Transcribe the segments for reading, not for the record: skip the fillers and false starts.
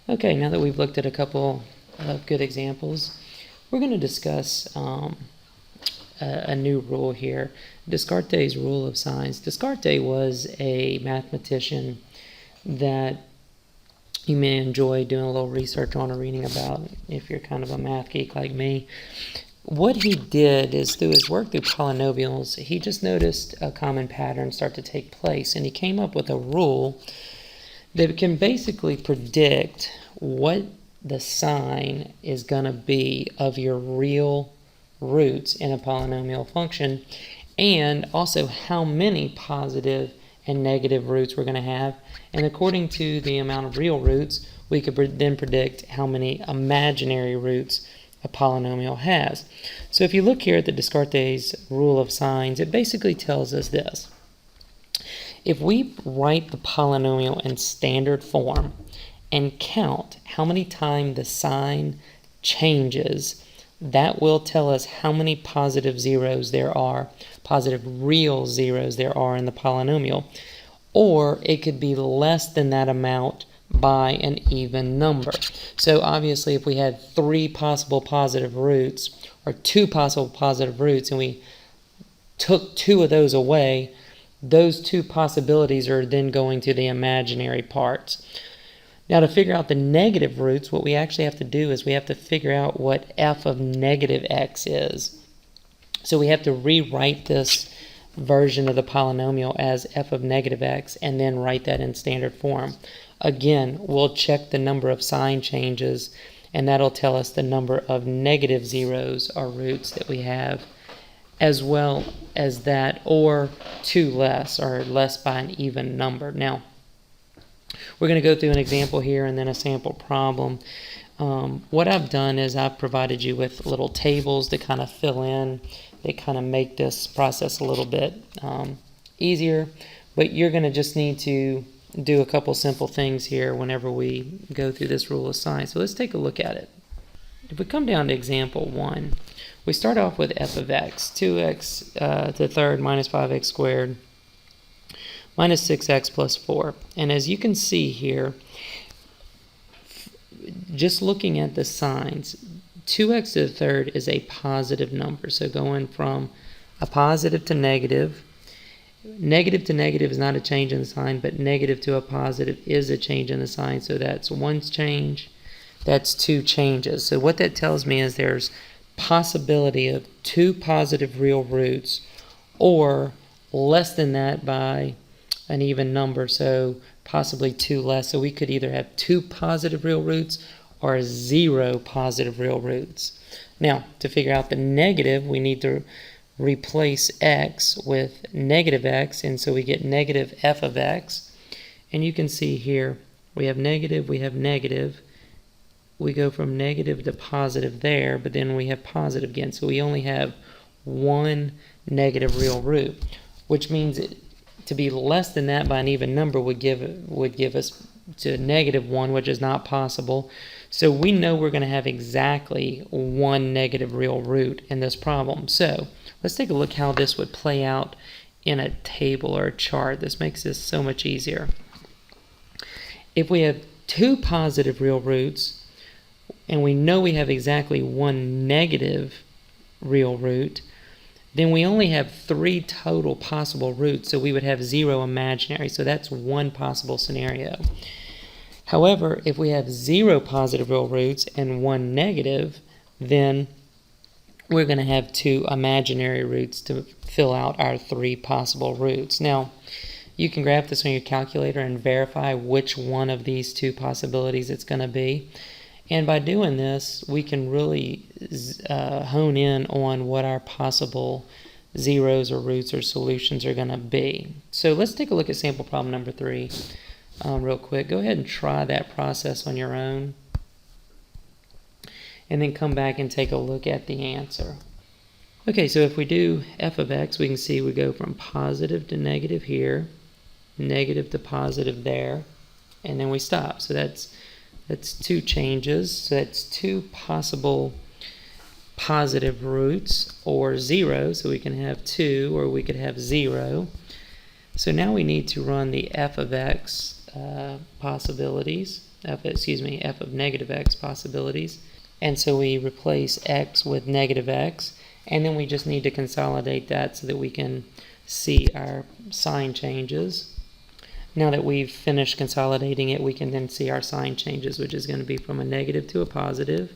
Okay, now that we've looked at a couple of good examples, we're going to discuss a new rule here, Descartes' rule of signs. Descartes was a mathematician that you may enjoy doing a little research on or reading about if you're kind of a math geek like me. What he did is through his work through polynomials, he just noticed a common pattern start to take place, and he came up with a rule that can basically predict what the sign is going to be of your real roots in a polynomial function, and also how many positive and negative roots we're going to have. And according to the amount of real roots, we could then predict how many imaginary roots a polynomial has. So if you look here at the Descartes rule of signs, it basically tells us this. If we write the polynomial in standard form and count how many times the sign changes, that will tell us how many positive zeros there are, positive real zeros there are in the polynomial. Or it could be less than that amount by an even number. So obviously if we had 3 possible positive roots, or 2 possible positive roots, and we took 2 of those away, those 2 possibilities are then going to the imaginary parts. Now to figure out the negative roots, what we actually have to do is we have to figure out what f of negative x is. So we have to rewrite this version of the polynomial as f of negative x and then write that in standard form. Again, we'll check the number of sign changes, and that'll tell us the number of negative zeros or roots that we have, as well as that, or 2 less, or less by an even number. Now, we're going to go through an example here and then a sample problem. What I've done is I've provided you with little tables to kind of fill in. They kind of make this process a little bit easier, but you're going to just need to do a couple simple things here whenever we go through this rule of signs. So let's take a look at it. If we come down to example 1, we start off with f of x, 2x to the third minus 5x squared minus 6x plus 4. And as you can see here, just looking at the signs, 2x to the third is a positive number. So going from a positive to negative to negative is not a change in the sign, but negative to a positive is a change in the sign. So that's 1 change, that's 2 changes. So what that tells me is there's possibility of 2 positive real roots, or less than that by an even number, so possibly 2 less. So we could either have 2 positive real roots or 0 positive real roots. Now, to figure out the negative, we need to replace x with negative x, and so we get negative f of x. And you can see here, we have negative, we go from negative to positive there, but then we have positive again. So we only have 1 negative real root, which means to be less than that by an even number would give us to -1, which is not possible. So we know we're going to have exactly 1 negative real root in this problem. So let's take a look how this would play out in a table or a chart. This makes this so much easier. If we have 2 positive real roots, and we know we have exactly 1 negative real root, then we only have 3 total possible roots, so we would have 0 imaginary. So that's one possible scenario. However, if we have 0 positive real roots and 1 negative, then we're going to have 2 imaginary roots to fill out our 3 possible roots. Now, you can graph this on your calculator and verify which one of these 2 possibilities it's going to be. And by doing this, we can really hone in on what our possible zeros or roots or solutions are going to be. So let's take a look at sample problem number 3 real quick. Go ahead and try that process on your own, and then come back and take a look at the answer. Okay, so if we do f of x, we can see we go from positive to negative here, negative to positive there, and then we stop. So that's 2 changes. So that's 2 possible positive roots, or 0. So we can have 2, or we could have 0. So now we need to run the f of x possibilities. f of negative x possibilities. And so we replace x with negative x, and then we just need to consolidate that so that we can see our sign changes. Now that we've finished consolidating it, we can then see our sign changes, which is going to be from a negative to a positive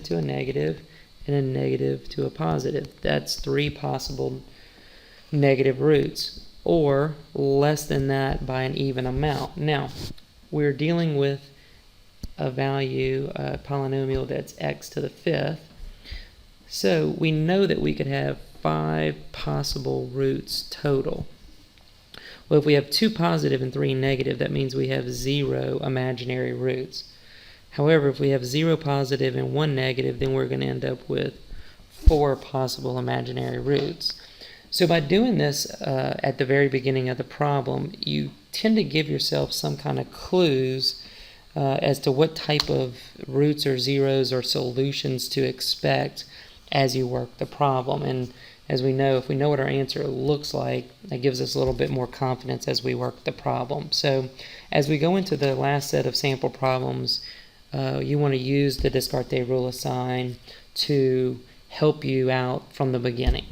to a negative, and a negative to a positive. That's 3 possible negative roots, or less than that by an even amount. Now, we're dealing with a value, a polynomial that's x to the 5th. So we know that we could have 5 possible roots total. Well, if we have 2 positive and 3 negative, that means we have 0 imaginary roots. However, if we have 0 positive and 1 negative, then we're going to end up with 4 possible imaginary roots. So by doing this at the very beginning of the problem, you tend to give yourself some kind of clues as to what type of roots or zeros or solutions to expect as you work the problem. And as we know, if we know what our answer looks like, that gives us a little bit more confidence as we work the problem. So as we go into the last set of sample problems, you want to use the Descartes rule of sign to help you out from the beginning.